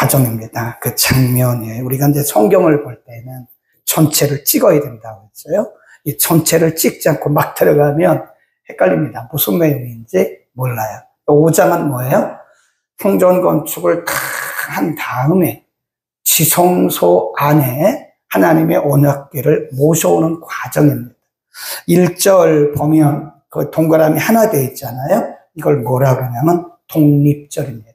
과정입니다. 그 장면이에요. 우리가 이제 성경을 볼 때는 전체를 찍어야 된다고 했어요. 이 전체를 찍지 않고 막 들어가면 헷갈립니다. 무슨 내용인지 몰라요. 5장은 뭐예요? 성전 건축을 다 한 다음에 지성소 안에 하나님의 언약궤를 모셔오는 과정입니다. 1절 보면 그 동그라미 하나 되어 있잖아요. 이걸 뭐라 그러냐면 독립절입니다.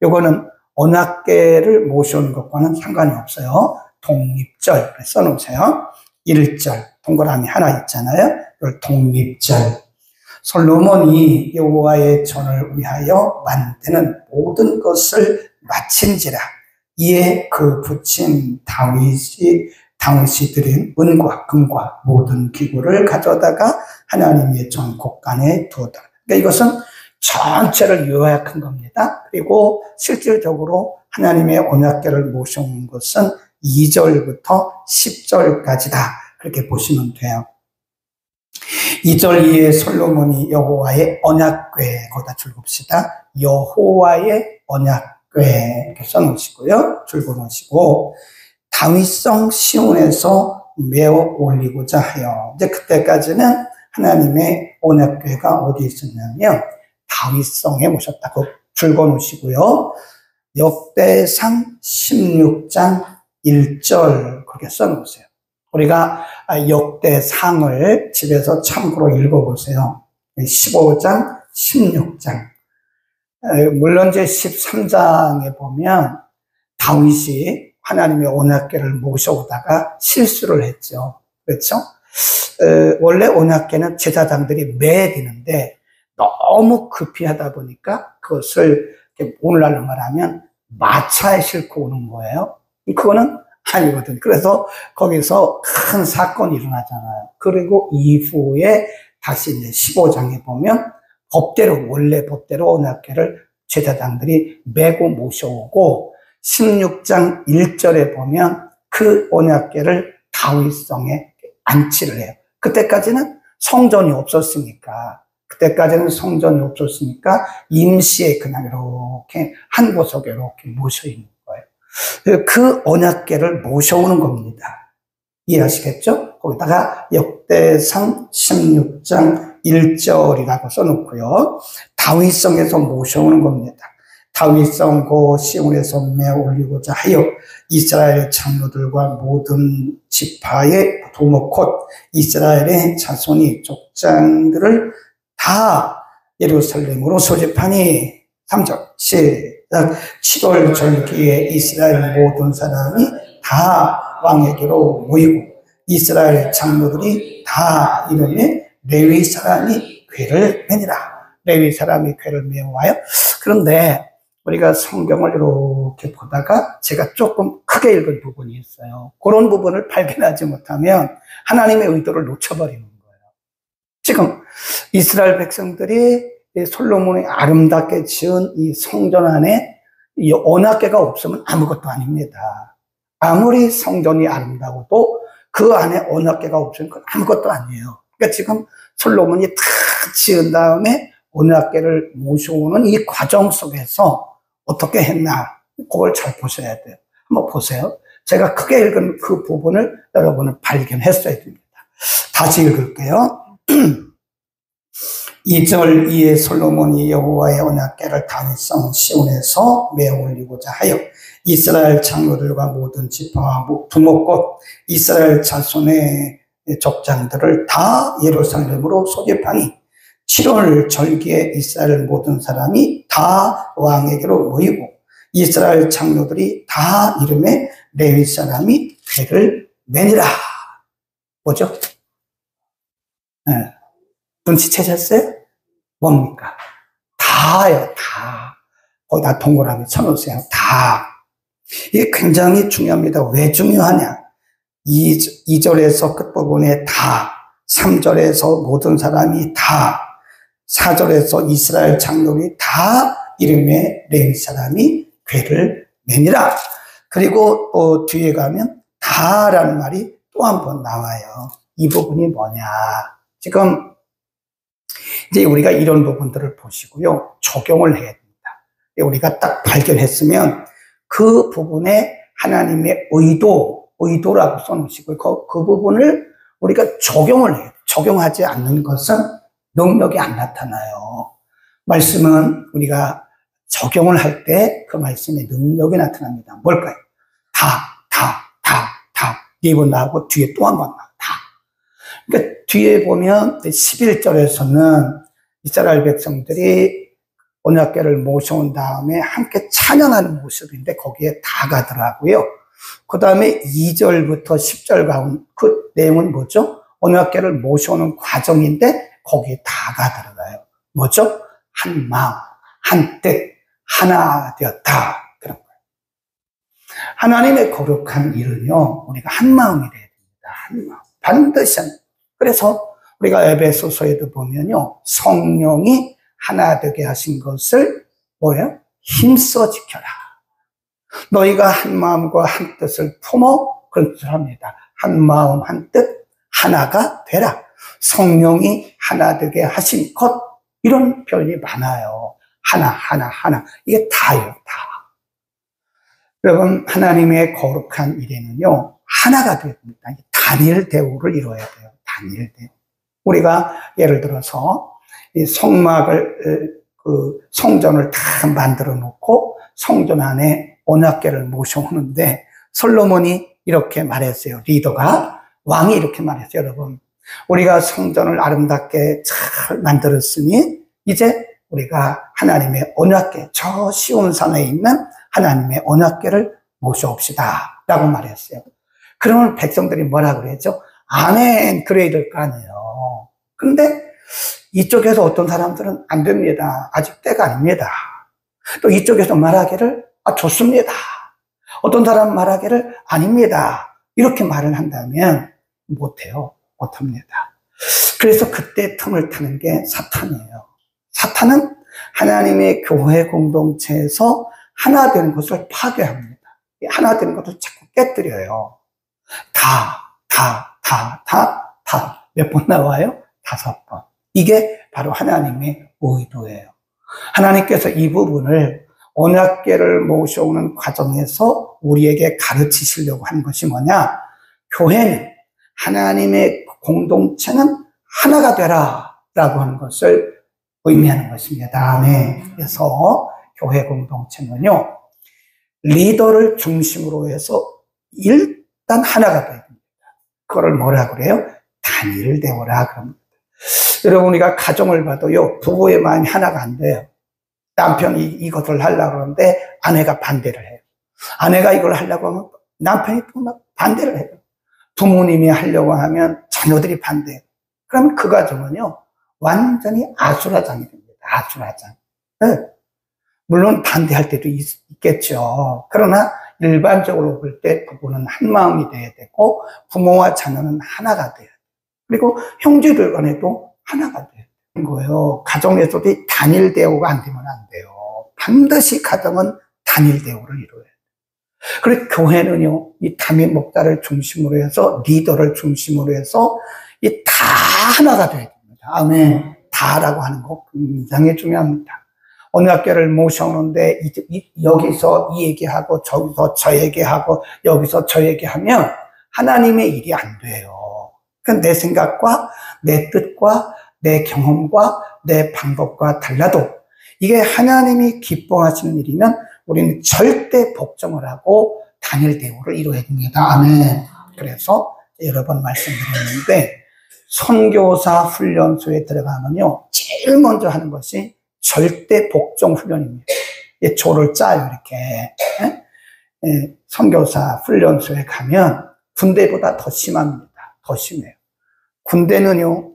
요거는 언약궤를 모셔오는 것과는 상관이 없어요. 독립절 써놓으세요. 1절 동그라미 하나 있잖아요. 이걸 독립절. 솔로몬이 여호와의 전을 위하여 만드는 모든 것을 마친지라. 이에 그 부친 다윗이 드린 은과 금과 모든 기구를 가져다가 하나님의 전 곳간에 두었다. 그러니까 이것은 전체를 요약한 겁니다. 그리고 실질적으로 하나님의 언약궤를 모셔온 것은 2절부터 10절까지다. 그렇게 보시면 돼요. 2절 이에 솔로몬이 여호와의 언약궤, 거기다 줄 봅시다. 여호와의 언약궤 이렇게 써놓으시고요. 줄 그어놓으시고 다윗성 시온에서 메어 올리고자 하여. 이제 그때까지는 하나님의 언약궤가 어디 있었냐면 다윗성에 모셨다고 줄 그어놓으시고요. 역대상 16장 1절 그렇게 써놓으세요. 우리가 역대상을 집에서 참고로 읽어보세요. 15장, 16장. 물론 이제 13장에 보면 다윗이 하나님의 언약궤를 모셔오다가 실수를 했죠. 그렇죠? 원래 언약궤는 제사장들이 매야 되는데 너무 급히 하다 보니까 그것을 오늘날로 말하면 마차에 싣고 오는 거예요. 그거는 아니거든요. 그래서 거기서 큰 사건이 일어나잖아요. 그리고 이후에 다시 이제 15장에 보면 원래 법대로 언약궤를 제사장들이 메고 모셔오고 16장 1절에 보면 그 언약궤를 다윗성에 안치를 해요. 그때까지는 성전이 없었으니까 임시에 그냥 이렇게 한 구석에 이렇게 모셔 있는 거예요. 그 언약궤를 모셔오는 겁니다. 이해하시겠죠? 거기다가 역대상 16장 1절이라고 써놓고요. 다윗성에서 모셔오는 겁니다. 다윗성 고 시온에서 메어 올리고자 하여 이스라엘 장로들과 모든 지파의 부모 곧 이스라엘의 자손이 족장들을 다 예루살렘으로 소집하니 3절 시작. 7월 절기에 이스라엘 모든 사람이 다 왕에게로 모이고 이스라엘 장로들이 다 이름에 레위 사람이 궤를 매니라. 레위 사람이 궤를 메어와요. 그런데 우리가 성경을 이렇게 보다가 제가 조금 크게 읽은 부분이 있어요. 그런 부분을 발견하지 못하면 하나님의 의도를 놓쳐버리는 거예요. 지금 이스라엘 백성들이 솔로몬이 아름답게 지은 이 성전 안에 이 언약궤가 없으면 아무것도 아닙니다. 아무리 성전이 아름다워도 그 안에 언약궤가 없으면 그건 아무것도 아니에요. 그러니까 지금 솔로몬이 다 지은 다음에 언약궤를 모셔오는 이 과정 속에서 어떻게 했나, 그걸 잘 보셔야 돼요. 한번 보세요. 제가 크게 읽은 그 부분을 여러분은 발견했어야 됩니다. 다시 읽을게요. 2절 이에 솔로몬이 여호와의 언약궤를 다윗성 시온에서 메어 올리고자 하여 이스라엘 장로들과 모든 지파와 부모 곧 이스라엘 자손의 족장들을 다 예루살렘으로 소집하니 7월 절기에 이스라엘 모든 사람이 다 왕에게로 모이고 이스라엘 장로들이 다 이름에 레위 사람이 궤를 매니라. 뭐죠? 네. 눈치채셨어요? 뭡니까? 다요, 다. 거기다 동그라미 쳐놓으세요. 다. 이게 굉장히 중요합니다. 왜 중요하냐? 2절에서 끝부분에 다, 3절에서 모든 사람이 다, 4절에서 이스라엘 장로들이 다 이름에 레위 사람이 궤를 매니라. 그리고 뒤에 가면 다라는 말이 또 한 번 나와요. 이 부분이 뭐냐? 지금 이제 우리가 이런 부분들을 보시고요, 적용을 해야 됩니다. 우리가 딱 발견했으면 그 부분에 하나님의 의도라고 써놓으시고, 그 부분을 우리가 적용을 해요. 적용하지 않는 것은 능력이 안 나타나요. 말씀은 우리가 적용을 할 때 그 말씀의 능력이 나타납니다. 뭘까요? 네 번 나오고 뒤에 또 한 번 나오고 그러니까 뒤에 보면 11절에서는 이스라엘 백성들이 언약궤를 모셔온 다음에 함께 찬양하는 모습인데 거기에 다 가더라고요. 그 다음에 2절부터 10절 가운 그 내용은 뭐죠? 언약궤를 모셔오는 과정인데 거기에 다가 들어가요. 뭐죠? 한 마음, 한 뜻, 하나 되었다. 그런 거예요. 하나님의 거룩한 일은요, 우리가 한 마음이 돼야 됩니다. 한 마음. 반드시 한 마음. 그래서 우리가 에베소서에도 보면요, 성령이 하나 되게 하신 것을 뭐예요? 힘써 지켜라. 너희가 한 마음과 한 뜻을 품어 그런 뜻을 합니다. 한 마음 한 뜻 하나가 되라. 성령이 하나 되게 하신 것 이런 표현이 많아요. 하나 이게 다예요. 다. 여러분 하나님의 거룩한 일에는요 하나가 되어야 됩니다. 단일 대우를 이루어야 돼요. 단일 대우. 우리가 예를 들어서 이 성막을 성전을 다 만들어 놓고 성전 안에 언약궤를 모셔오는데 솔로몬이 이렇게 말했어요. 리더가 왕이 이렇게 말했어요. 여러분 우리가 성전을 아름답게 잘 만들었으니 이제 우리가 하나님의 언약궤 저 시온산에 있는 하나님의 언약궤를 모셔옵시다 라고 말했어요. 그러면 백성들이 뭐라 그랬죠? 아멘 그래야 될 거 아니에요. 근데 이쪽에서 어떤 사람들은 안 됩니다. 아직 때가 아닙니다. 또 이쪽에서 말하기를 좋습니다. 어떤 사람 말하기를 아닙니다. 이렇게 말을 한다면 못해요. 못합니다. 그래서 그때 틈을 타는 게 사탄이에요. 사탄은 하나님의 교회 공동체에서 하나 되는 것을 파괴합니다. 하나 되는 것을 자꾸 깨뜨려요. 몇 번 나와요? 5번. 이게 바로 하나님의 의도예요. 하나님께서 이 부분을 언약궤를 모셔오는 과정에서 우리에게 가르치시려고 한 것이 뭐냐? 교회는 하나님의 공동체는 하나가 되라 라고 하는 것을 의미하는 것입니다. 네. 그래서 교회 공동체는요 리더를 중심으로 해서 일단 하나가 돼야 됩니다. 그거를 뭐라 그래요? 단일대오라 그럽니다. 여러분 우리가 가정을 봐도요 부부의 마음이 하나가 안 돼요. 남편이 이것을 하려고 하는데 아내가 반대를 해요. 아내가 이걸 하려고 하면 남편이 또 막 반대를 해요. 부모님이 하려고 하면 자녀들이 반대해요. 그러면 그 가정은요 완전히 아수라장이 됩니다. 아수라장. 네. 물론 반대할 때도 있겠죠. 그러나 일반적으로 볼 때 부부는 한 마음이 돼야 되고 부모와 자녀는 하나가 돼야 돼요. 그리고 형제들 간에도 하나가 돼야 되는 거예요. 가정에서도 단일 대우가 안 되면 안 돼요. 반드시 가정은 단일 대우를 이루어야 돼요. 그리고 교회는요, 이 담임 목사를 중심으로 해서 리더를 중심으로 해서 이 다 하나가 돼야 됩니다. 아멘. 다라고 하는 거 굉장히 중요합니다. 언약궤를 모셔오는데 여기서 이 얘기하고 저기서 저 얘기하고 여기서 저 얘기하면 하나님의 일이 안 돼요. 그러니까 내 생각과 내 뜻과 내 경험과 내 방법과 달라도 이게 하나님이 기뻐하시는 일이면 우리는 절대 복종을 하고 단일 대우를 이루어야 됩니다. 아멘. 그래서 여러 번 말씀드렸는데 선교사 훈련소에 들어가면요 제일 먼저 하는 것이 절대 복종 훈련입니다. 조를 짜요 이렇게. 선교사 훈련소에 가면 군대보다 더 심합니다. 더 심해요. 군대는요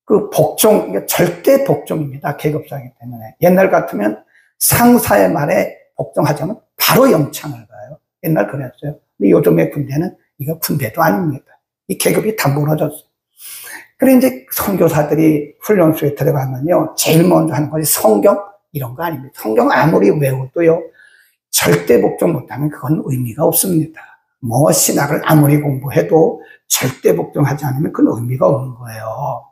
그 복종 절대 복종입니다. 계급사기 때문에. 옛날 같으면 상사의 말에 복종하자면 바로 영창을 가요. 옛날 그랬어요. 근데 요즘의 군대는 이거 군대도 아닙니다. 이 계급이 다 무너졌어요. 그래 이제 선교사들이 훈련소에 들어가면요 제일 먼저 하는 것이 성경 이런 거 아닙니다. 성경 아무리 외워도요 절대 복종 못하면 그건 의미가 없습니다. 뭐 신학을 아무리 공부해도 절대 복종하지 않으면 그건 의미가 없는 거예요.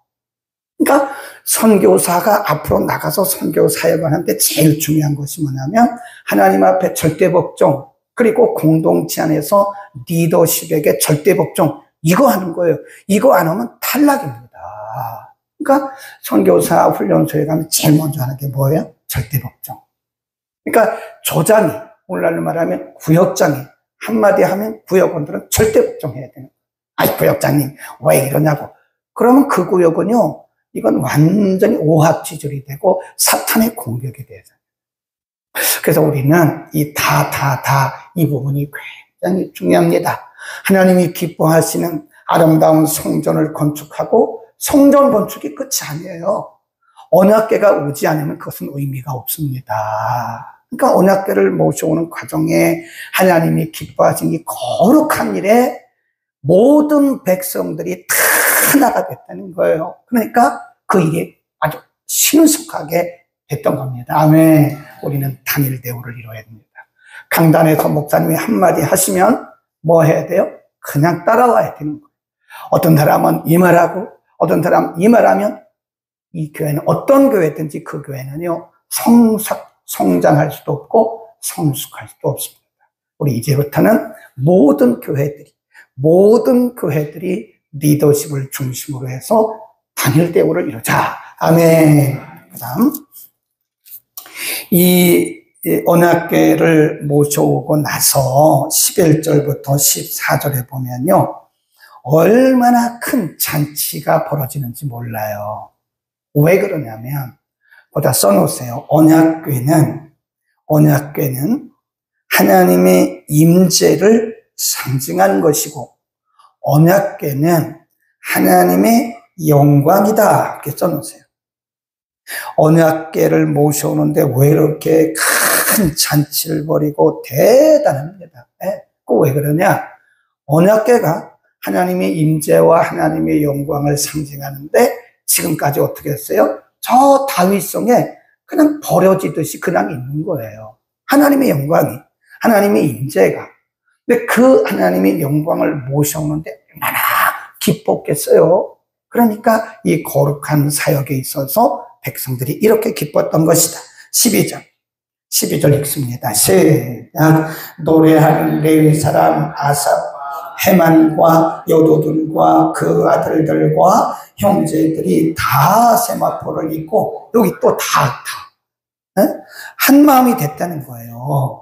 그러니까 선교사가 앞으로 나가서 선교 사역을 하는데 제일 중요한 것이 뭐냐면 하나님 앞에 절대 복종, 그리고 공동체 안에서 리더십에게 절대 복종, 이거 하는 거예요. 이거 안 하면 탈락입니다. 그러니까 선교사 훈련소에 가면 제일 먼저 하는 게 뭐예요? 절대 복종. 그러니까 조장이, 오늘날로 말하면 구역장이 한마디 하면 구역원들은 절대 복종해야 되는 거예요. 아이, 구역장님 왜 이러냐고. 그러면 그 구역은요, 이건 완전히 오합지졸이 되고 사탄의 공격이 되죠. 그래서 우리는 이 이 부분이 굉장히 중요합니다. 하나님이 기뻐하시는 아름다운 성전을 건축하고 성전 건축이 끝이 아니에요. 언약궤가 오지 않으면 그것은 의미가 없습니다. 그러니까 언약궤를 모셔오는 과정에 하나님이 기뻐하신 이 거룩한 일에 모든 백성들이 다 나가겠다는 거예요. 그러니까 그 일이 아주 신속하게 됐던 겁니다. 아멘. 우리는 단일 대우를 이뤄야 됩니다. 강단에서 목사님이 한마디 하시면 뭐 해야 돼요? 그냥 따라와야 되는 거예요. 어떤 사람은 이 말하고 어떤 사람은 이 말하면 이 교회는 어떤 교회든지 그 교회는요, 성장할 수도 없고 성숙할 수도 없습니다. 우리 이제부터는 모든 교회들이 리더십을 중심으로 해서 단일 대우를 이루자. 아멘. 그 다음, 이 언약궤를 모셔오고 나서 11절부터 14절에 보면요, 얼마나 큰 잔치가 벌어지는지 몰라요. 왜 그러냐면, 거기다 써놓으세요. 언약궤는 하나님의 임재를 상징하는 것이고, 언약궤는 하나님의 영광이다. 이렇게 써놓으세요. 언약궤를 모셔오는데 왜 이렇게 큰 잔치를 벌이고 대단합니다. 그 왜 그러냐? 언약궤가 하나님의 임재와 하나님의 영광을 상징하는데 지금까지 어떻게 했어요? 저 다윗성에 그냥 버려지듯이 그냥 있는 거예요. 하나님의 영광이, 하나님의 임재가. 근데 그 하나님의 영광을 모셔오는데 얼마나 기뻤겠어요. 그러니까 이 거룩한 사역에 있어서 백성들이 이렇게 기뻤던 것이다. 12절 읽습니다. 시작. 노래하는 레위 사람 아삽, 헤만과 여도둔과 그 아들들과 형제들이 다 세마포를 입고, 여기 또 한 마음이 됐다는 거예요.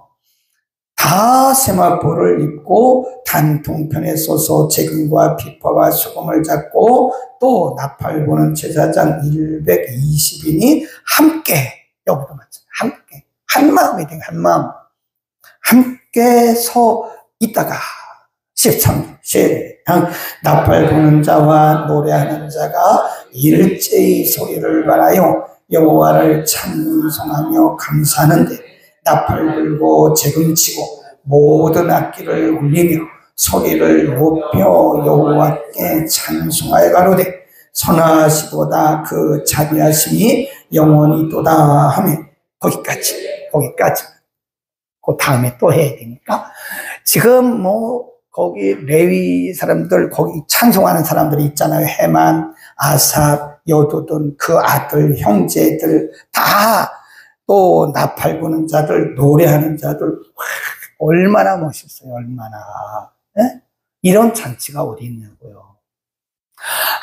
다 세마포를 입고 단통편에 서서 재금과 비파와 수금을 잡고 또 나팔 부는 제사장 120인이 함께, 여기도 마찬가지, 함께 한 마음이 된 한 마음, 함께 서 있다가 13절 시작. 나팔 부는 자와 노래하는 자가 일제히 소리를 발하여 여호와를 찬송하며 감사하는데, 나팔 불고 재금치고 모든 악기를 울리며 소리를 높여 여호와께 찬송하여 가로되, 선하시도다 그 자비하심이 영원히 도다 하며, 거기까지. 그 다음에 또 해야 되니까, 지금 거기 레위 사람들, 거기 찬송하는 사람들이 있잖아요. 헤만, 아삽, 여도둔, 그 아들, 형제들, 다, 또 나팔 부는 자들, 노래하는 자들, 얼마나 멋있어요. 얼마나. 네? 이런 잔치가 어디 있냐고요.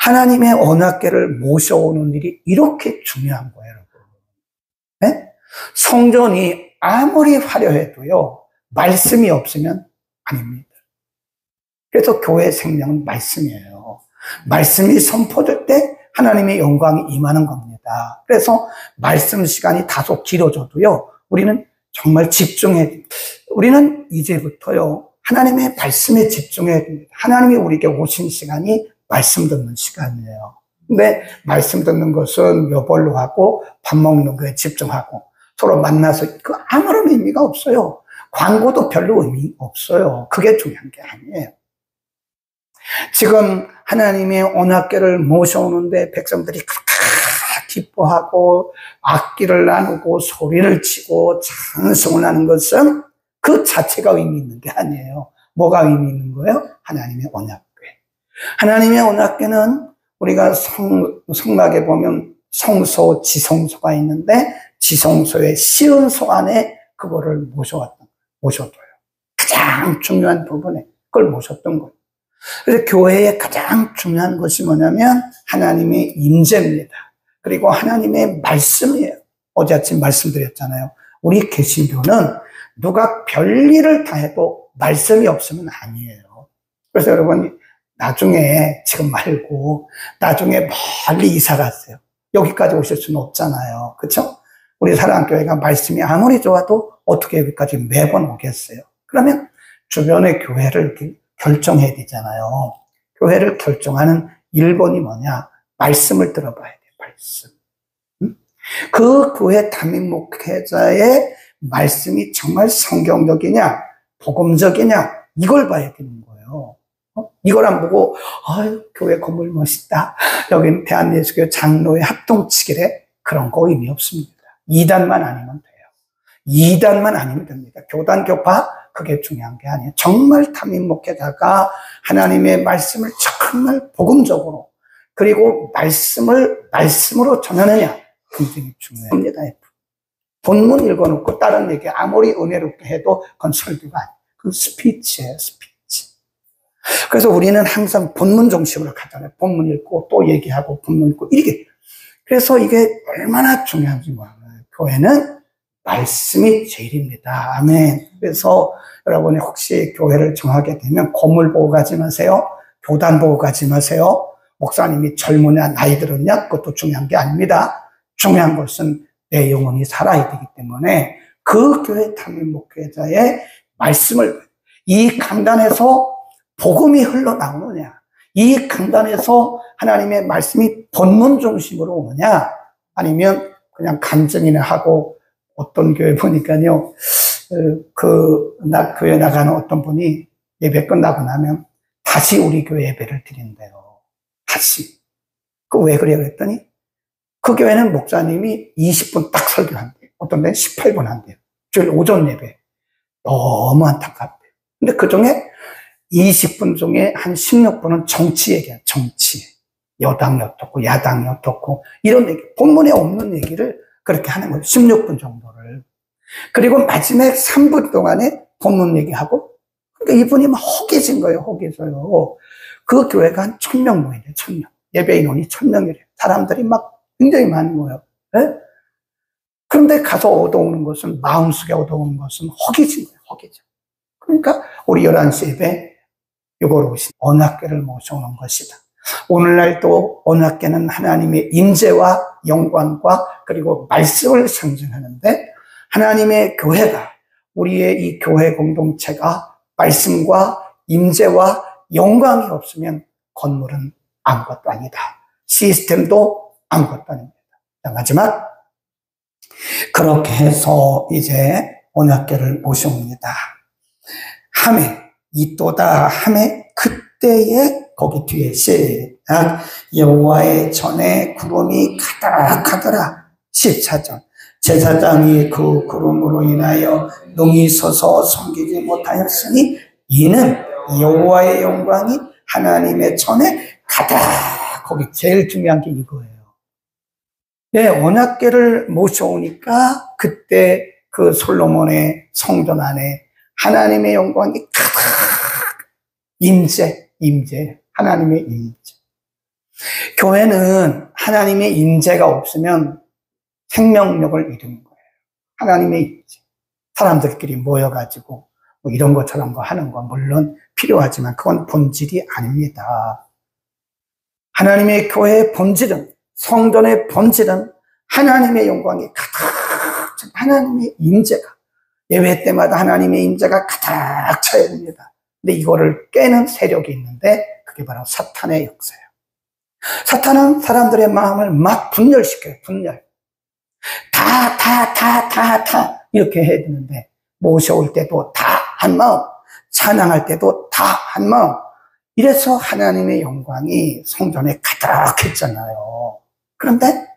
하나님의 언약궤를 모셔오는 일이 이렇게 중요한 거예요, 여러분. 네? 성전이 아무리 화려해도요, 말씀이 없으면 아닙니다. 그래서 교회 생명은 말씀이에요. 말씀이 선포될 때 하나님의 영광이 임하는 겁니다. 그래서 말씀 시간이 다소 길어져도요, 우리는 정말 집중해야 됩니다. 우리는 이제부터요, 하나님의 말씀에 집중해야 됩니다. 하나님이 우리에게 오신 시간이 말씀 듣는 시간이에요. 근데 말씀 듣는 것은 묘벌로 하고 밥 먹는 거에 집중하고 서로 만나서 그 아무런 의미가 없어요. 광고도 별로 의미 없어요. 그게 중요한 게 아니에요. 지금 하나님의 언약궤를 모셔오는데 백성들이 기뻐하고 악기를 나누고 소리를 치고 찬송을 하는 것은 그 자체가 의미 있는 게 아니에요. 뭐가 의미 있는 거예요? 하나님의 언약궤. 하나님의 언약궤는 우리가 성막에 보면 성소, 지성소가 있는데 지성소의 시은소 안에 그거를 모셔둬요. 가장 중요한 부분에 그걸 모셨던 거예요. 그래서 교회의 가장 중요한 것이 뭐냐면 하나님의 임재입니다. 그리고 하나님의 말씀이에요. 어제 아침 말씀드렸잖아요. 우리 개신교는 누가 별일을 다 해도 말씀이 없으면 아니에요. 그래서 여러분 나중에 지금 말고 나중에 멀리 이사 갔어요. 여기까지 오실 수는 없잖아요. 그렇죠? 우리 사랑교회가 말씀이 아무리 좋아도 어떻게 여기까지 매번 오겠어요. 그러면 주변의 교회를 이렇게 결정해야 되잖아요. 교회를 결정하는 1번이 뭐냐? 말씀을 들어봐야 돼요. 말씀. 그 교회 담임 목회자의 말씀이 정말 성경적이냐, 복음적이냐, 이걸 봐야 되는 거예요. 이걸 안 보고, 아유, 교회 건물 멋있다. 여기는 대한예수교 장로의 합동치기래. 그런 거 의미 없습니다. 2단만 아니면 돼요. 2단만 아니면 됩니다. 교단, 교파, 그게 중요한 게 아니에요. 정말 담임 목회자가 하나님의 말씀을 정말 복음적으로, 그리고 말씀으로 전하느냐, 굉장히 중요합니다. 본문 읽어놓고 다른 얘기 아무리 은혜롭게 해도 그건 설교가 아니에요. 그건 스피치예요, 스피치. 그래서 우리는 항상 본문 정식으로 가잖아요. 본문 읽고 또 얘기하고 본문 읽고 이렇게. 그래서 이게 얼마나 중요한지 몰라요. 교회는 말씀이 제일입니다. 아멘. 그래서 여러분이 혹시 교회를 정하게 되면 건물 보고 가지 마세요. 교단 보고 가지 마세요. 목사님이 젊으냐 나이 들었냐 그것도 중요한 게 아닙니다. 중요한 것은 내 영혼이 살아야 되기 때문에 그 교회 담임 목회자의 말씀을 이 강단에서 복음이 흘러나오느냐, 이 강단에서 하나님의 말씀이 본문 중심으로 오느냐, 아니면 그냥 간증이나 하고 어떤 교회 보니까요, 교회 나가는 어떤 분이 예배 끝나고 나면 다시 우리 교회 예배를 드린대요. 다시. 왜 그래요? 그랬더니 그 교회는 목사님이 20분 딱 설교한대요. 어떤 데는 18분 한대요. 주일 오전 예배. 너무 안타깝대요. 근데 그 중에 20분 중에 한 16분은 정치 얘기야, 정치. 여당이 어떻고, 야당이 어떻고, 이런 얘기, 본문에 없는 얘기를 그렇게 하는 거예요. 16분 정도를. 그리고 마지막 3분 동안에 본문 얘기하고, 그러니까 이분이 막 허기진 거예요, 허기져요. 그 교회가 한 1000명 모이네요, 1000명. 예배 인원이 1000명이래요. 사람들이 막 굉장히 많이 모여요. 네? 그런데 가서 얻어오는 것은, 마음속에 얻어오는 것은 허기진 거예요, 허기져. 그러니까 우리 11시 예배, 이걸 오신 언약궤를 모셔오는 것이다. 오늘날도 언약궤는 하나님의 임재와 영광과 그리고 말씀을 상징하는데 하나님의 교회가 우리의 이 교회 공동체가 말씀과 임재와 영광이 없으면 건물은 아무것도 아니다. 시스템도 아무것도 아닙니다. 자, 마지막 그렇게 해서 이제 언약궤를 모셔옵니다. 하매 이또다 하매 그때에 거기 뒤에 시작 여호와의 전에 구름이 가득하더라. 14절 제사장이 그 구름으로 인하여 능히 서서 섬기지 못하였으니 이는 여호와의 영광이 하나님의 전에 가득. 거기 제일 중요한 게 이거예요. 네, 언약궤를 모셔오니까 그때 그 솔로몬의 성전 안에 하나님의 영광이 가득. 임재, 하나님의 임재. 교회는 하나님의 임재가 없으면 생명력을 잃는 거예요. 하나님의 임재. 사람들끼리 모여가지고 뭐 이런 거 저런 거 하는 건 물론 필요하지만 그건 본질이 아닙니다. 하나님의 교회의 본질은, 성전의 본질은 하나님의 영광이 가득, 하나님의 임재가, 예배 때마다 하나님의 임재가 가득 차야 됩니다. 근데 이거를 깨는 세력이 있는데 그게 바로 사탄의 역사예요. 사탄은 사람들의 마음을 막 분열시켜요. 분열. 다 이렇게 해야 되는데 모셔올 때도 다 한 마음, 찬양할 때도 다 한 마음. 이래서 하나님의 영광이 성전에 가득했잖아요. 그런데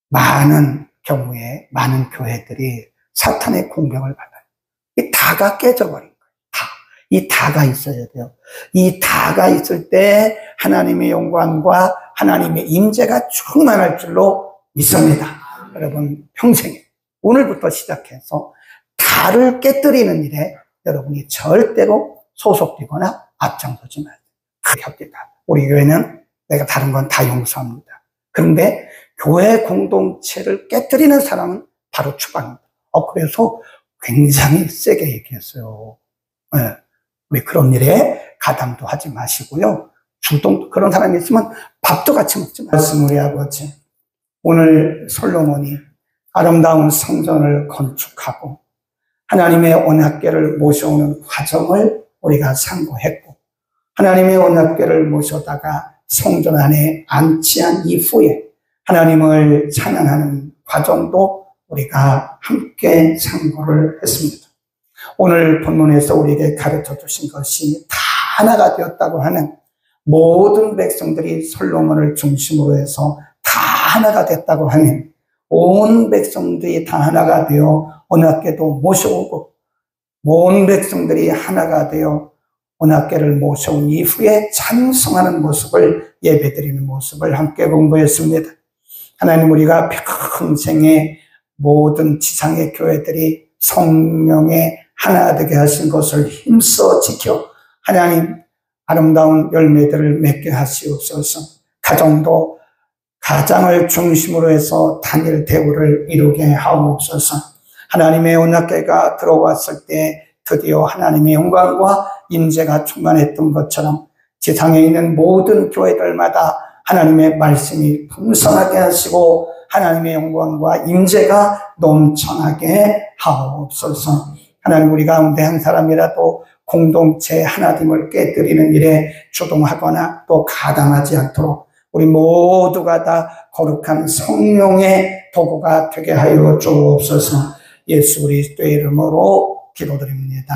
많은 경우에 많은 교회들이 사탄의 공격을 받아요. 이 다가 깨져버린 거예요. 이 다가 있어야 돼요. 이 다가 있을 때 하나님의 영광과 하나님의 임재가 충만할 줄로 믿습니다. 여러분 평생에 오늘부터 시작해서 다를 깨뜨리는 일에 여러분이 절대로 소속되거나 앞장서지 마세요. 합니다. 우리 교회는 내가 다른 건 다 용서합니다. 그런데 교회 공동체를 깨뜨리는 사람은 바로 추방입니다. 그래서 굉장히 세게 얘기했어요. 네. 우리 그런 일에 가담도 하지 마시고요. 그런 사람이 있으면 밥도 같이 먹지 마세요. 우리 아버지, 오늘 솔로몬이 아름다운 성전을 건축하고 하나님의 언약궤를 모셔오는 과정을 우리가 상고했고, 하나님의 언약궤를 모셔다가 성전 안에 안치한 이후에 하나님을 찬양하는 과정도 우리가 함께 상고를 했습니다. 오늘 본문에서 우리에게 가르쳐 주신 것이 다 하나가 되었다고 하는, 모든 백성들이 솔로몬을 중심으로 해서 다 하나가 됐다고 하는, 온 백성들이 다 하나가 되어 언약궤도 모셔오고 온 백성들이 하나가 되어 언약궤를 모셔온 이후에 찬송하는 모습을, 예배드리는 모습을 함께 공부했습니다. 하나님, 우리가 평생에 모든 지상의 교회들이 성령의 하나 되게 하신 것을 힘써 지켜 하나님 아름다운 열매들을 맺게 하시옵소서. 가정도 가장을 중심으로 해서 단일 대우를 이루게 하옵소서. 하나님의 언약궤가 들어왔을 때 드디어 하나님의 영광과 임재가 충만했던 것처럼 지상에 있는 모든 교회들마다 하나님의 말씀이 풍성하게 하시고 하나님의 영광과 임재가 넘쳐나게 하옵소서. 하나님, 우리 가운데 한 사람이라도 공동체 하나됨을 깨뜨리는 일에 주동하거나 또 가담하지 않도록 우리 모두가 다 거룩한 성령의 도구가 되게 하여 주옵소서. 예수 그리스도의 이름으로 기도드립니다.